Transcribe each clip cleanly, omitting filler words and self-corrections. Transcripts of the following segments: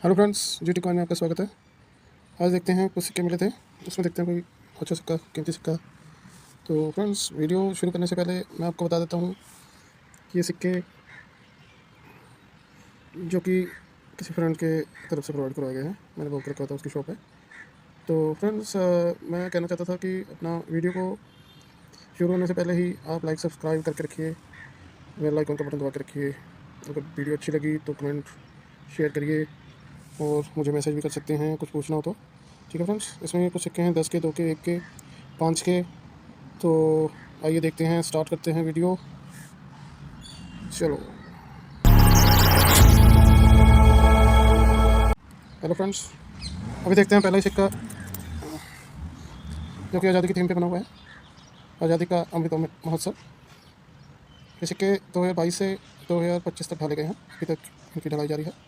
Hello friends, GT coin में आपका स्वागत है। आज देखते हैं कुछ सिक्के मिले थे, उसमें देखते हैं कोई अच्छा सिक्का, कीमती सिक्का। तो फ्रेंड्स, वीडियो शुरू करने से पहले मैं आपको बता देता हूँ कि ये सिक्के जो कि किसी फ्रेंड के तरफ से प्रोवाइड करवाए गए हैं, मैंने बुक रखा था, उसकी शॉप है। तो फ्रेंड्स, मैं कहना चाहता था कि अपना वीडियो को शुरू होने से पहले ही आप लाइक सब्सक्राइब करके रखिए, बेल आइकन का बटन दबा के रखिए। अगर वीडियो अच्छी लगी तो कमेंट शेयर करिए और मुझे मैसेज भी कर सकते हैं कुछ पूछना हो तो। ठीक है फ्रेंड्स, इसमें कुछ सिक्के हैं 10 के, 2 के, 1 के, 5 के। तो आइए देखते हैं, स्टार्ट करते हैं वीडियो। चलो। हेलो फ्रेंड्स, अभी देखते हैं पहला ही सिक्का जो कि आज़ादी की थीम पे बना हुआ है, आज़ादी का अमृत महोत्सव। ये सिक्के 2022 से 2025 तक ढाले गए हैं, अभी तक इनकी ढलाई जारी है।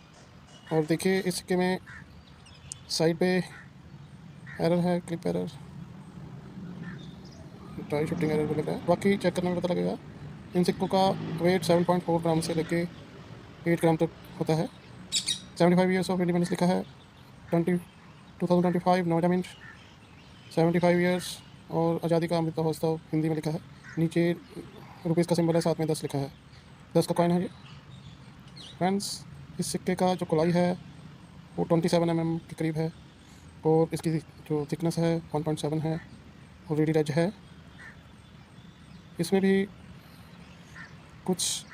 और देखिए, इस सिक्के में साइड पे एरर है, clip error, try shifting error भी लग रहा है, बाकी चेक करने में पता लगेगा। इन सिक्कों का वेट 7.4 ग्राम से लेके 8 ग्राम तक होता है। 75 ईयर्स ऑफ इंडिपेंडेंस लिखा है। 2025 नोएडा मिंट 75 ईयर्स, और आज़ादी का अमृत महोत्सव हिंदी में लिखा है। नीचे रुपीज़ का सिंबल है, साथ में 10 लिखा है। 10 का कॉइन है ये। फ्रेंड्स, इस सिक्के का जो गोलाई है वो 27 mm के करीब है, और इसकी जो थिकनेस है 1.7 है, और रीडी एज है। इसमें भी कुछ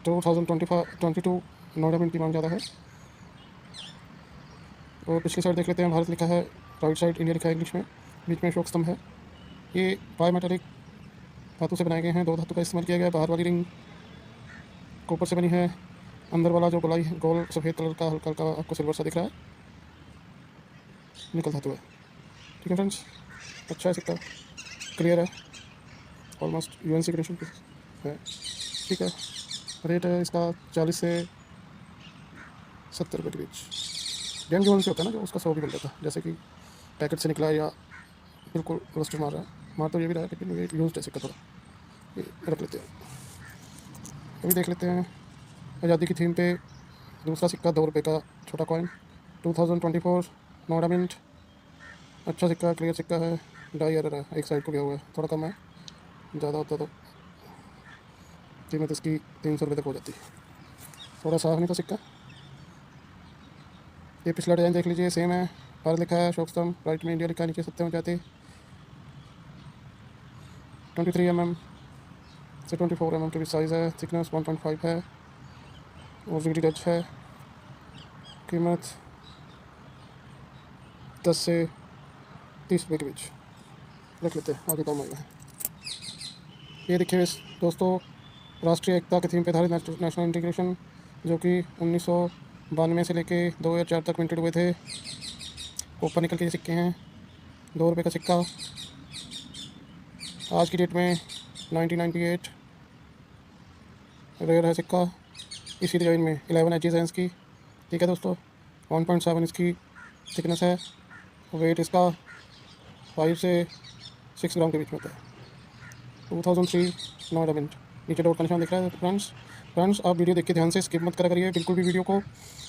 2022 नोएडा मिंट की मांग ज़्यादा है। और पिछली साइड देख लेते हैं, भारत लिखा है, राइट साइड इंडिया लिखा है इंग्लिश में, बीच में अशोक स्तंभ है। ये बाय मेटालिक धातु से बनाए गए हैं, 2 धातु का इस्तेमाल किया गया है। बाहर वाली रिंग कॉपर से बनी है, अंदर वाला जो गोलाई गोल सफ़ेद कलर का हल्का हल्का आपको सिल्वर सा दिख रहा है, निकल धातु है। ठीक है फ्रेंड्स, अच्छा है सिक्का, क्लियर है, ऑलमोस्ट यूएनसी कंडीशन है। ठीक है, रेट है इसका 40 से 70 रुपये के बीच। गेम जो से होता है ना, जो उसका 100 भी मिल जाता है, जैसे कि पैकेट से निकला है या बिल्कुल रस्टर मार रहा है, मार तो ये भी रहा है, लेकिन ये यूज है सिक्का थोड़ा, ये रख लेते हैं। अभी देख लेते हैं आज़ादी की थीम पे दूसरा सिक्का, 2 रुपये का छोटा कॉइन, 2024 नोएडा मिंट। अच्छा सिक्का, क्लियर सिक्का है, डाई एरर है, एक साइड को गया हुआ है, थोड़ा कम है, ज़्यादा होता तो कीमत इसकी 300 रुपये तक हो जाती। थोड़ा साफ नहीं था सिक्का। ये पिछला डिज़ाइन देख लीजिए, सेम है, भारत लिखा है, अशोक स्तंभ, राइट में इंडिया लिखा है, नीचे सत्ते में जाते। 23 mm से 24 mm के बीच साइज़ है, थिकनेस 1.5 है, और रीडी टच है। कीमत 10 से 30 रुपये के बीच, रख लेते हैं, आगे काम आएगा। ये देखिए दोस्तों, राष्ट्रीय एकता की थीम पे आधारित नेशनल इंटीग्रेशन, जो कि 1992 से लेके 2004 तक मिंटेड हुए थे। ऊपर निकल के ये सिक्के हैं, 2 रुपये का सिक्का, आज की डेट में 1998 रेयर है सिक्का, इसी डिज़ाइन में 11 एचेस हैं इसकी। ठीक है दोस्तों, 1.7 इसकी थिकनेस है, वेट इसका 5 से 6 ग्राम के बीच में होता है। 2003 नोएडा मिंट, नीचे डॉट का निशान दिख रहा है। फ्रेंड्स, आप वीडियो देख के ध्यान से स्किप मत करा करिए बिल्कुल भी वीडियो को।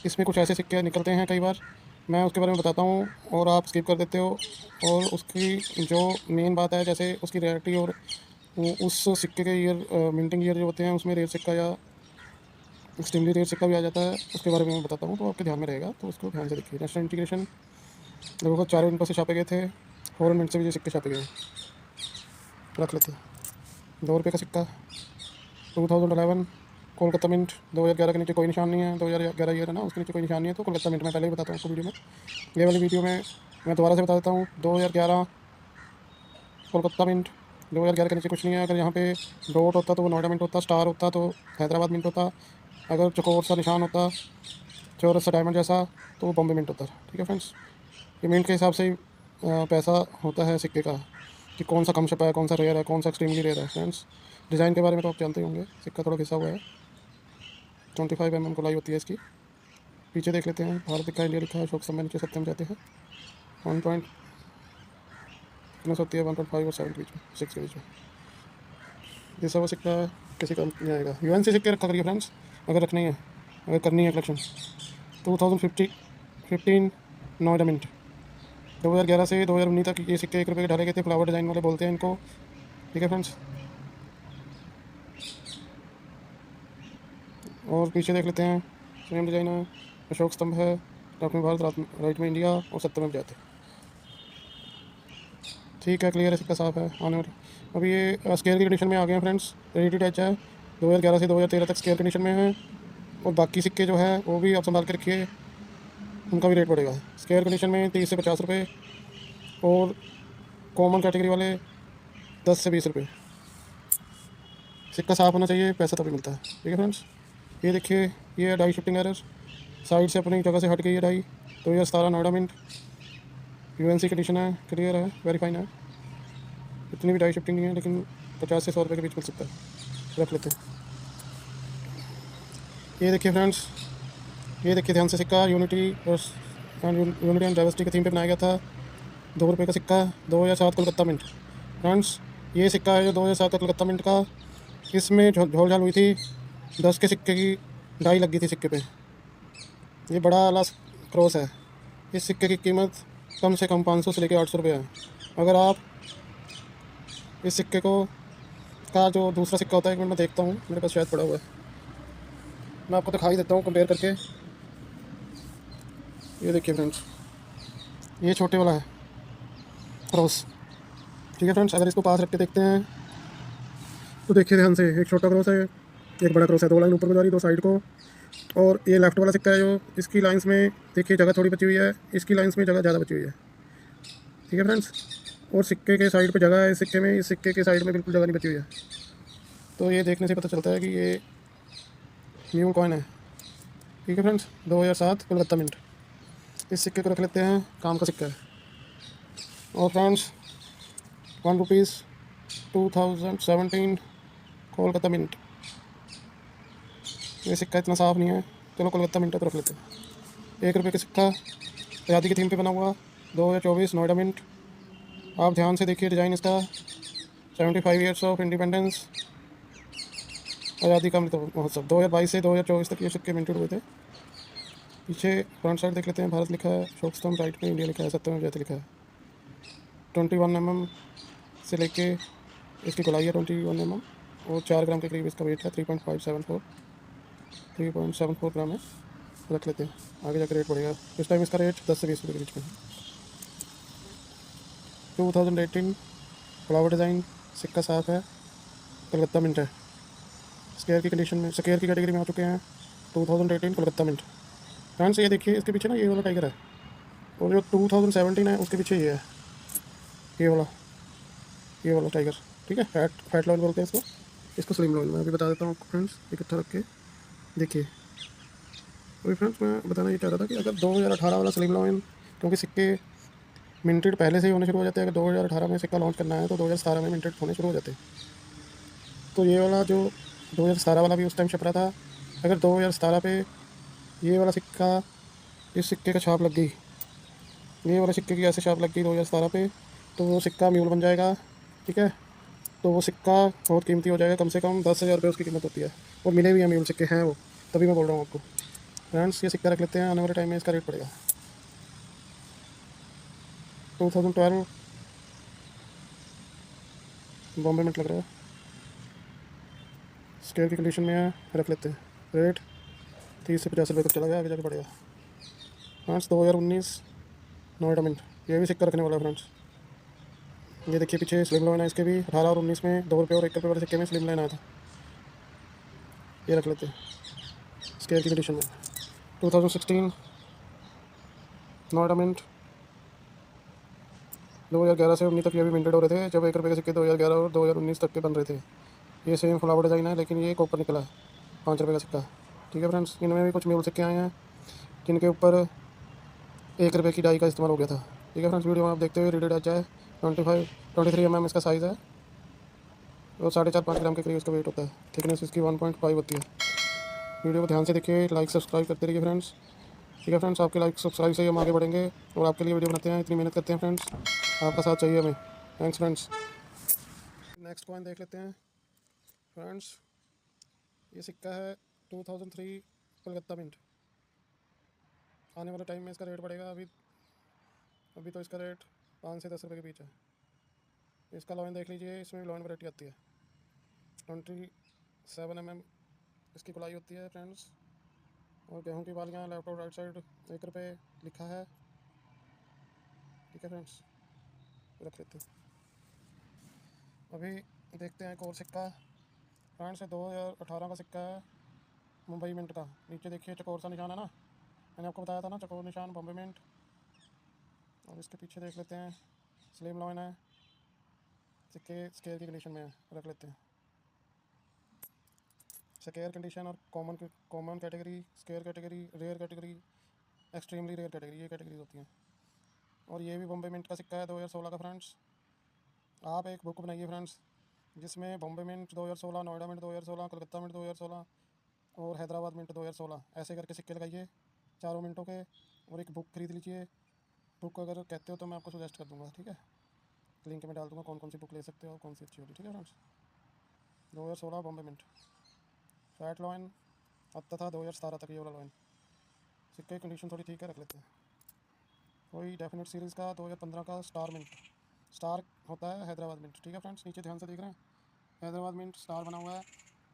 इसमें कुछ ऐसे सिक्के निकलते हैं कई बार, मैं उसके बारे में बताता हूँ और आप स्किप कर देते हो। और उसकी जो मेन बात है, जैसे उसकी रेयरिटी और उस सिक्के के ईयर, मिंटिंग ईयर जो होते हैं, उसमें रेयर सिक्का या एक्सट्रीमली रेयर सिक्का भी आ जाता है, उसके बारे में मैं बताता हूँ, तो आपके ध्यान में रहेगा, तो उसको ध्यान से देखिए। नेशनल इंटीग्रेशन लगभग 4 मिनट से छापे गए थे, 4 मिनट से भी ये सिक्के छापे गए, रख लेते हैं। 2 रुपये का सिक्का, 2011 कोलकाता मिंट, 2011 के नीचे कोई निशान नहीं है, 2011 ईयर है ना, उसके नीचे कोई निशान नहीं है, तो कोलकाता मिंट मैं पहले ही बताता हूँ आपको वीडियो में। ये वाली वीडियो में मैं दोबारा से बता देता हूँ, 2011 कोलकाता मिंट, 2011 के नीचे कुछ नहीं है। अगर यहाँ पे डॉट होता तो वो नोएडा मिंट होता, स्टार होता तो हैदराबाद मिंट होता, अगर चकोर सा निशान होता, चौरस सा डायमंड जैसा, तो वो बॉम्बे मिंट होता। ठीक है फ्रेंड्स, ये मिंट के हिसाब से ही पैसा होता है सिक्के का, कि कौन सा कम छपा है, कौन सा रेयर है, कौन सा एक्सट्रीमली रेयर है। फ्रेंड्स, डिज़ाइन के बारे में तो आप जानते ही होंगे, सिक्का थोड़ा घिसा हुआ है, 25 mm गोलाई होती है इसकी। पीछे देख लेते हैं, भारत लिखा है, इंडिया लिखा है, अशोक स्तंभ में नीचे सत्ते में जाते हैं। 1 पॉइंट थिकनेस होती है 1.5 और 7 के बीच में, 6 के बीच में। ये सब सिक्का किसी काम नहीं आएगा। यूएन से सिक्के रखा करिए फ्रेंड्स, अगर रखनी है, अगर करनी है कलेक्शन। 2050 15 नोएडा मिंट। 2011 से 2019 तक ये सिक्के 1 रुपये के ढाले गए थे। फ्लावर डिज़ाइन वाले बोलते हैं इनको। ठीक है फ्रेंड्स, और पीछे देख लेते हैं, सेम डिज़ाइन है। अशोक स्तंभ है, लेफ्ट में भारत, राइट में इंडिया और 70 में जाते। ठीक है, क्लियर है, सिक्का साफ है। आने वाली अभी ये स्केयर की कंडीशन में आ गए हैं फ्रेंड्स। रेडी टू टच है। 2011 से 2013 तक स्केयर कंडीशन में है। और बाकी सिक्के जो है वो भी आप संभाल के रखिए, उनका भी रेट बढ़ेगा। स्केयर कंडीशन में 30 से 50 रुपये, और कॉमन कैटेगरी वाले 10 से 20 रुपये। सिक्का साफ होना चाहिए, पैसा तभी मिलता है। ठीक है फ्रेंड्स, ये देखिए, ये है डाई शिफ्टिंग एरर, साइड से अपनी जगह से हट गई है die. 2017 Noida mint, UNC condition है, क्लियर है, वेरी फाइन है। इतनी भी डाई शिफ्टिंग नहीं है, लेकिन 50 से 100 रुपये के बीच मिल सकता है। रख लेते हैं। ये देखिए फ्रेंड्स, ये देखिए ध्यान से, सिक्का यूनिटी और यूनिटी एंड डाइवर्सिटी के थीम पे बनाया गया था। 2 रुपये का सिक्का, 2007 कोलकाता मिंट। फ्रेंड्स, ये सिक्का है जो 2007 का कोलकाता मिंट का। इसमें झोल झाल हुई थी, 10 के सिक्के की डाई लगी थी सिक्के पे। ये बड़ा वाला क्रॉस है। इस सिक्के की कीमत कम से कम 500 से लेकर 800 रुपये है। अगर आप इस सिक्के को का जो दूसरा सिक्का होता है, एक मिनट में देखता हूँ, मेरे पास शायद पड़ा हुआ है, मैं आपको दिखा ही देता हूँ कंपेयर करके। ये देखिए फ्रेंड्स, ये छोटे वाला है क्रॉस। ठीक है फ्रेंड्स, अगर इसको पास रख के देखते हैं तो देखिए ध्यान से, एक छोटा क्रॉस है, एक बड़ा क्रॉस है। 2 लाइन ऊपर को जा रही, 2 साइड को। और ये लेफ्ट वाला सिक्का है जो, इसकी लाइंस में देखिए जगह थोड़ी बची हुई है, इसकी लाइंस में जगह ज़्यादा बची हुई है। ठीक है फ्रेंड्स, और सिक्के के साइड पे जगह है, इस सिक्के में, इस सिक्के के साइड में बिल्कुल जगह नहीं बची हुई है। तो ये देखने से पता चलता है कि ये न्यू कॉइन है। ठीक है फ्रेंड्स, 2007 कोलकाता मिंट। इस सिक्के को रख लेते हैं, काम का सिक्का है। और फ्रेंड्स, 1 रुपीज़ 2017 कोलकाता मिंट। ये सिक्का इतना साफ नहीं है, चलो कोलकाता मिंट तो रख लेते हैं। 1 रुपये का सिक्का, आज़ादी की थीम पे बना हुआ, 2024 नोएडा मिंट। आप ध्यान से देखिए डिज़ाइन इसका। 75 ईयर्स ऑफ इंडिपेंडेंस, आज़ादी का अमृत महोत्सव। 2022 से 2024 तक ये सिक्के मिंटेड हुए थे। पीछे फ्रंट साइड देख लेते हैं, भारत लिखा है, अशोक स्तंभ, राइट में इंडिया लिखा है, 70 में जयते लिखा है। 21 mm से लेके इसकी गोलाई है 21 mm, और 4 ग्राम के करीब इसका वेट है। 3.74 ग्राम है। रख लेते हैं, आगे जाकर रेट बढ़ेगा। इस टाइम इसका रेट 10 से 20 रुपये के बीच में है। 2018 फ्लावर डिज़ाइन, सिक्का साफ है, कलकत्ता मिंट है। स्केयर की कंडीशन में, स्केयर की कैटेगरी में आ चुके हैं। 2018 कलकत्ता मिंट। फ्रेंड्स, ये देखिए, इसके पीछे ना ये वाला टाइगर है, और जो 2017 है उसके पीछे ये है, ये वाला टाइगर। ठीक है, फैट लेवल बोलते हैं इसको स्लिम लेवल। मैं अभी बता देता हूँ आपको फ्रेंड्स, इकट्ठा रख के देखिए। अभी फ्रेंड्स, मैं बताना ये चाह रहा था कि अगर 2018 वाला स्लिम लेवल, क्योंकि सिक्के मिंटेड पहले से ही होने शुरू हो जाते हैं। अगर 2018 में सिक्का लॉन्च करना है तो 2017 में मिंटेड होने शुरू हो जाते हैं। तो ये वाला जो 2017 वाला भी उस टाइम छप रहा था, अगर 2017 पे ये वाला सिक्का, इस सिक्के का छाप लग गई, ये वाले सिक्के की ऐसे छाप लग गई 2017 पे, तो वो सिक्का म्यूल बन जाएगा। ठीक है, तो वो सिक्का बहुत कीमती हो जाएगा, कम से कम 10,000 रुपये उसकी कीमत होती है। वो मिले भी हैं, म्यूल सिक्के हैं वो, तभी मैं बोल रहा हूँ आपको। फ्रेंड्स, ये सिक्का रख लेते हैं, आने वाले टाइम में इसका रेट पड़ेगा। 2012 बॉम्बे मिंट लग रहा है, स्केयर की कंडीशन में है, रख लेते हैं। रेट 30 से 50 रुपये तक चला गया, आगे जाके बढ़ेगा। फ्रेंड्स, 2019 नोएडा मिंट, ये भी सिक्का रखने वाला है फ्रेंड्स। ये देखिए पीछे स्लिम लाइन है इसके भी। 18 और 19 में 2 रुपये और 1 रुपये वाले सिक्के में स्लिम लाइन आया था। ये रख लेते हैं स्केयर की कंडीशन में। 2016 नोएडा मिंट, 2011 से 19 तक ये भी मिंटेड हो रहे थे, जब 1 रुपये के सिक्के 2011 और 2019 तक के बन रहे थे। ये सेम फ्लावर डिज़ाइन है, लेकिन ये कॉपर निकला है, 5 रुपये का सिक्का। ठीक है फ्रेंड्स, इनमें भी कुछ म्यूल सिक्के आए हैं जिनके ऊपर 1 रुपये की डाई का इस्तेमाल हो गया था। ठीक है फ्रेंड्स, वीडियो में आप देखते हुए रेडेड आ जाए। 23 mm इसका साइज़ है, और 4.5-5 ग्राम के करीब इसका वेट होता है। थिकनेस इसकी 1.5 होती है। वीडियो को ध्यान से देखिए, लाइक सब्सक्राइब करते रहिए फ्रेंड्स। ठीक है फ्रेंड्स, आपके लाइक सब्सक्राइब से ही हम आगे बढ़ेंगे, और आपके लिए वीडियो बनाते हैं, इतनी मेहनत करते हैं फ्रेंड्स, आपका साथ चाहिए हमें। Thanks friends. नेक्स्ट कॉइन देख लेते हैं फ्रेंड्स। ये सिक्का है 2003 कलकत्ता मिंट। आने वाले टाइम में इसका रेट बढ़ेगा। अभी अभी तो इसका रेट 5 से 10 रुपये के बीच है। इसका लॉइन देख लीजिए, इसमें भी लॉइन वैरायटी आती है। 27 mm इसकी गुलाई होती है फ्रेंड्स। और गेहूं की बालियाँ लैपटॉप राइट साइड 1 रुपये लिखा है। ठीक है फ्रेंड्स, रख लेते हैं। अभी देखते हैं एक और सिक्का फ्रेंड्स, 2018 का सिक्का है, मुंबई मिंट का। नीचे देखिए चकोर सा निशान है ना, मैंने आपको बताया था ना, चकोर निशान बॉम्बे मिंट। और इसके पीछे देख लेते हैं, स्लिम लॉइन है, सिक्के स्केयर की कंडीशन में है, रख लेते हैं। स्केयर कंडीशन और common category, scarce category, rare category, extremely rare category, ये कैटेगरीज होती हैं। और ये भी बॉम्बे मिंट का सिक्का है 2016 का फ्रेंड्स। आप एक बुक बनाइए फ्रेंड्स, जिसमें Bombay mint 2016, Noida mint 2016, Calcutta mint 2016 और हैदराबाद मिंट 2016 ऐसे करके सिक्के लगाइए चारों मिनटों के, और एक बुक खरीद लीजिए। बुक अगर कहते हो तो मैं आपको सजेस्ट कर दूँगा, ठीक है। लिंक में डाल दूँगा कौन कौन सी बुक ले सकते हो और कौन सी अच्छी होगी, ठीक है friends. 2016 Bombay mint fat lion आता था 2017 तक, ये वाला लॉइन। सिक्के की कंडीशन थोड़ी ठीक है, रख लेते हैं। कोई डेफिनेट सीरीज़ का 2015 का स्टार मिंट, स्टार होता है हैदराबाद मिंट, ठीक है फ्रेंड्स। नीचे ध्यान से देख रहे हैं, हैदराबाद मिंट स्टार बना हुआ है।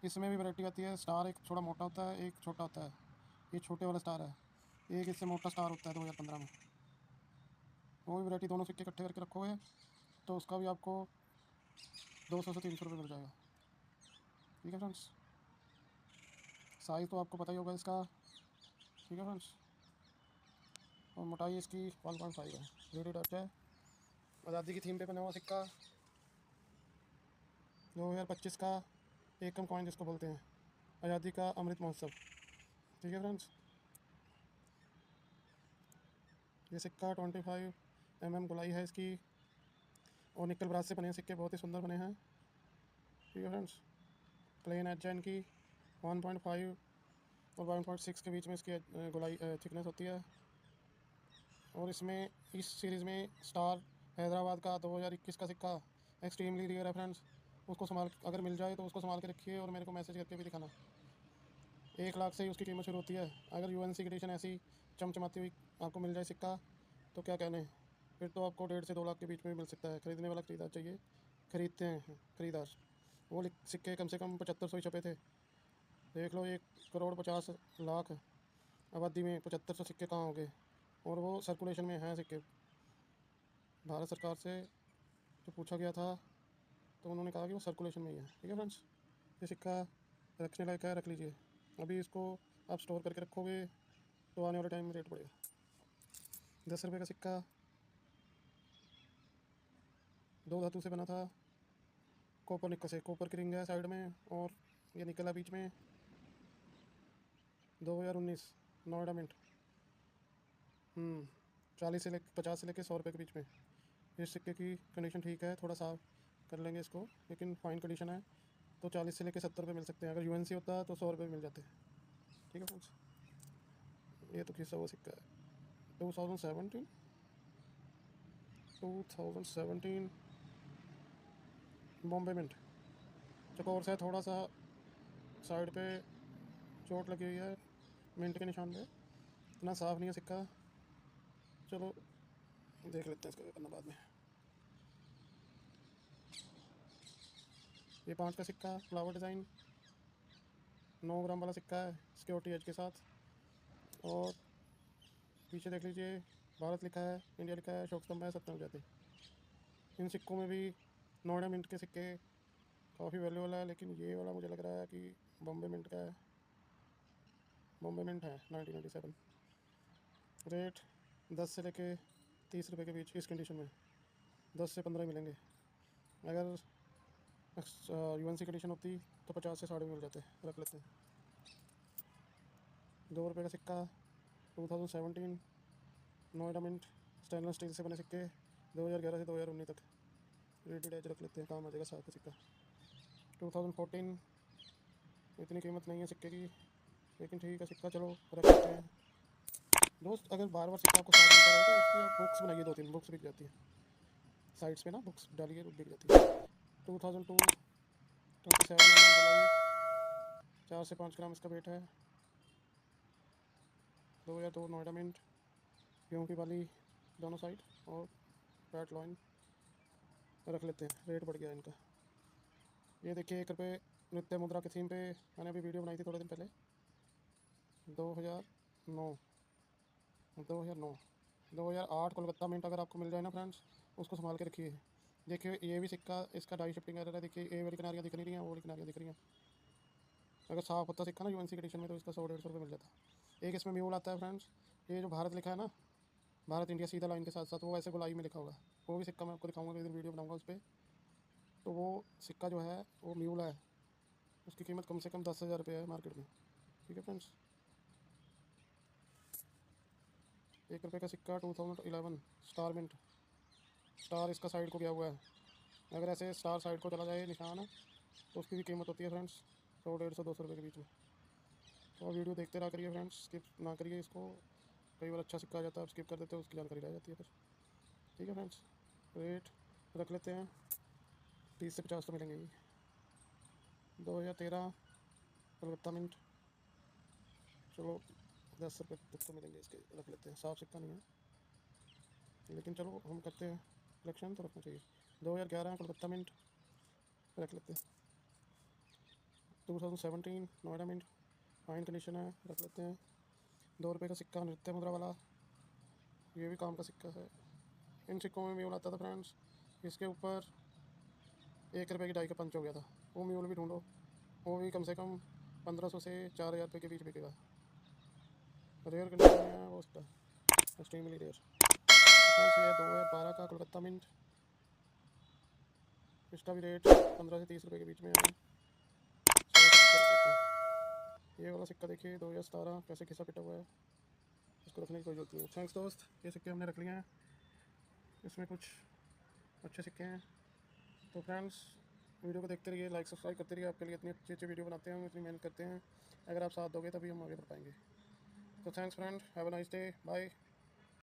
इसमें भी वैरायटी आती है। स्टार एक थोड़ा मोटा होता है, एक छोटा होता है। ये छोटे वाला स्टार है, एक इससे मोटा स्टार होता है 2015 में। वो भी वैरायटी, दोनों सिक्के इकट्ठे करके रखोगे तो उसका भी आपको 200 से 300 रुपये मिल जाएगा, ठीक है फ्रेंड्स। साइज़ तो आपको पता ही होगा इसका, ठीक है फ्रेंड्स। और मोटाई इसकी 1.5 है, रेडी डॉट है। आज़ादी की थीम पे बना हुआ सिक्का 2025 का, एकम कॉइन जिसको बोलते हैं, आज़ादी का अमृत महोत्सव, ठीक है फ्रेंड्स। ये सिक्का 25 mm गुलाई है इसकी, और निकल ब्रास से बने सिक्के बहुत ही सुंदर बने हैं, ठीक है फ्रेंड्स। प्लेन एज है इनकी, 1.5 और 1.6 के बीच में इसकी गुलाई थिकनेस होती है। और इसमें इस सीरीज़ में स्टार हैदराबाद का 2021 का सिक्का एक्सट्रीमली रेयर है फ्रेंड्स। उसको संभाल, अगर मिल जाए तो उसको संभाल के रखिए और मेरे को मैसेज करके भी दिखाना। 1 लाख से ही उसकी कीमत शुरू होती है। अगर यूएनसी कंडीशन ऐसी चमचमाती हुई आपको मिल जाए सिक्का, तो क्या कहने, फिर तो आपको 1.5 से 2 लाख के बीच में भी मिल सकता है। खरीदने वाला खरीदार चाहिए, खरीदते हैं खरीदार। वो सिक्के कम से कम 7500 ही छपे थे। देख लो, 1,50,00,000 आबादी में 7500 सिक्के कहाँ हो गए। और वो सर्कुलेशन में हैं सिक्के। भारत सरकार से जो पूछा गया था तो उन्होंने कहा कि वो सर्कुलेशन में ही है, ठीक है फ्रेंड्स। ये सिक्का रखने लायक है, रख लीजिए। अभी इसको आप स्टोर करके रखोगे तो आने वाले टाइम में रेट बढ़ेगा। 10 रुपये का सिक्का, 2 धातु से बना था, कॉपर निकल से, कॉपर की रिंग है साइड में और ये निकल है बीच में। 2019 नोएडा मिंट, 40 से लेकर 50 से लेकर 100 रुपये के बीच में। इस सिक्के की कंडीशन ठीक है, थोड़ा साफ कर लेंगे इसको, लेकिन फाइन कंडीशन है तो 40 से लेकर 70 रुपये मिल सकते हैं। अगर यूएनसी होता तो 100 रुपये मिल जाते, ठीक है फ्रेंड्स। ये तो किस्सा वो सिक्का है 2017 बॉम्बे मिंट। चकोर से थोड़ा सा साइड पे चोट लगी हुई है मिंट के निशान पे, इतना साफ नहीं है सिक्का। चलो देख लेते हैं इसका करना बाद में। ये 5 का सिक्का, फ्लावर डिज़ाइन, 9 ग्राम वाला सिक्का है सिक्योरिटी एज के साथ। और पीछे देख लीजिए, भारत लिखा है, इंडिया लिखा है, अशोक स्तंभ है, सत्यम जाति। इन सिक्कों में भी नोएडा मिंट के सिक्के काफ़ी वैल्यूबल है, लेकिन ये वाला मुझे लग रहा है कि बॉम्बे मिंट का है। बॉम्बे मिंट है 1997। रेट 10 से लेके 30 रुपये के बीच इस कंडीशन में, 10 से 15 मिलेंगे। अगर यूएनसी कंडीशन होती तो 50 से 60 मिल जाते, रख लेते हैं। 2 रुपये का सिक्का 2017 नोएडा मिंट, स्टेनलेस स्टील से बने सिक्के 2011 से 2019 तक, रेटेड एज रख लेते हैं, काम आ जाएगा। 7 का सिक्का 2014, इतनी कीमत नहीं है सिक्के की, लेकिन ठीक है सिक्का, चलो रख लेते हैं दोस्त। अगर बार बार सिक्का आपको साथ मिलता रहे तो उसकी आप बुक्स बनाइए, 2-3 बुक्स बिक जाती है साइड्स पे ना, बुक्स डालिए बिक जाती है। 2002 27 जुलाई, 4 से 5 ग्राम इसका वेट है। 2002 नोएडा मिंट, गेहूँ की बाली दोनों साइड और पैट लॉइन रख लेते हैं। रेट बढ़ गया इनका। ये देखिए 1 रुपये नृत्य मुद्रा के थीम पे मैंने अभी वीडियो बनाई थी थोड़े दिन पहले। 2009 2009 2008 कोलकाता मिंट अगर आपको मिल जाए ना फ्रेंड्स, उसको संभाल के रखिए। देखिए ये भी सिक्का, इसका डाई शिफ्टिंग एरर है। देखिए ये वाली किनारियाँ दिख नहीं रही हैं, वो वाली किनारियाँ दिख रही हैं। अगर साफ होता सिक्का ना यूएनसी एडिशन में तो इसका 100-150 रुपये मिल जाता। एक इसमें म्यूल आता है फ्रेंड्स, ये जो भारत लिखा है ना, भारत इंडिया सीधा लाइन के साथ साथ वो ऐसे गोलाई में लिखा होगा। वो भी सिक्का मैं आपको दिखाऊंगा, एक दिन वीडियो बनाऊंगा उस पर। तो वो सिक्का जो है वो म्यूल है, उसकी कीमत कम से कम 10,000 रुपये है मार्केट में। ठीक है फ्रेंड्स, 1 रुपये का सिक्का 2011 स्टार मिंट। स्टार इसका साइड को गया हुआ है। अगर ऐसे स्टार साइड को चला जाए निशान है तो उसकी भी कीमत होती है फ्रेंड्स 100, 150, 200 रुपये के बीच में। तो वीडियो देखते रहा करिए फ्रेंड्स, स्किप ना करिए इसको। कई बार अच्छा सिक्का आ जाता है, स्किप कर देते हैं, उसकी जानकारी रह जाती है फिर। ठीक है फ्रेंड्स, रेट रख लेते हैं 30 से 50 तो मिलेंगे ही। 2013 कोलकाता मिंट, चलो 10 रुपये तक तो मिलेंगे इसके, रख लेते हैं। साफ सिक्का नहीं है लेकिन चलो हम करते हैं कलेक्शन तो रखना चाहिए। 2011 कोलकाता मिंट रख लेते हैं। 2017 नोएडा मिंट फाइन कंडीशन है, रख लेते हैं। 2 रुपये का सिक्का नृत्य मुद्रा वाला, ये भी काम का सिक्का है। इन सिक्कों में म्यूल आता था फ्रेंड्स। इसके ऊपर 1 रुपये की डाई का पंच हो गया था। वो म्यूल भी ढूंढो, वो भी कम से कम 1500 से 4000 रुपये के बीच बिकेगा। रेयर कंडीशन में है वो उसका, एक्सट्रीमली रेयर। फ्रेंड्स ये 2012 का कोलकाता मिंट, इसका भी रेट 15 से 30 रुपये के बीच में है। ये वाला सिक्का देखिए 2017 कैसे खिसा पिटा हुआ है, इसको रखने की कोई जरूरत नहीं है। थैंक्स दोस्त, ये सिक्के हमने रख लिए हैं, इसमें कुछ अच्छे सिक्के हैं। तो फ्रेंड्स वीडियो को देखते रहिए, लाइक सब्सक्राइब करते रहिए। आपके लिए इतनी अच्छी अच्छी वीडियो बनाते हैं, इतनी मेहनत करते हैं। अगर आप साथ दोगे तभी हम आगे बढ़ पाएंगे। तो thanks friend, have a nice day, bye.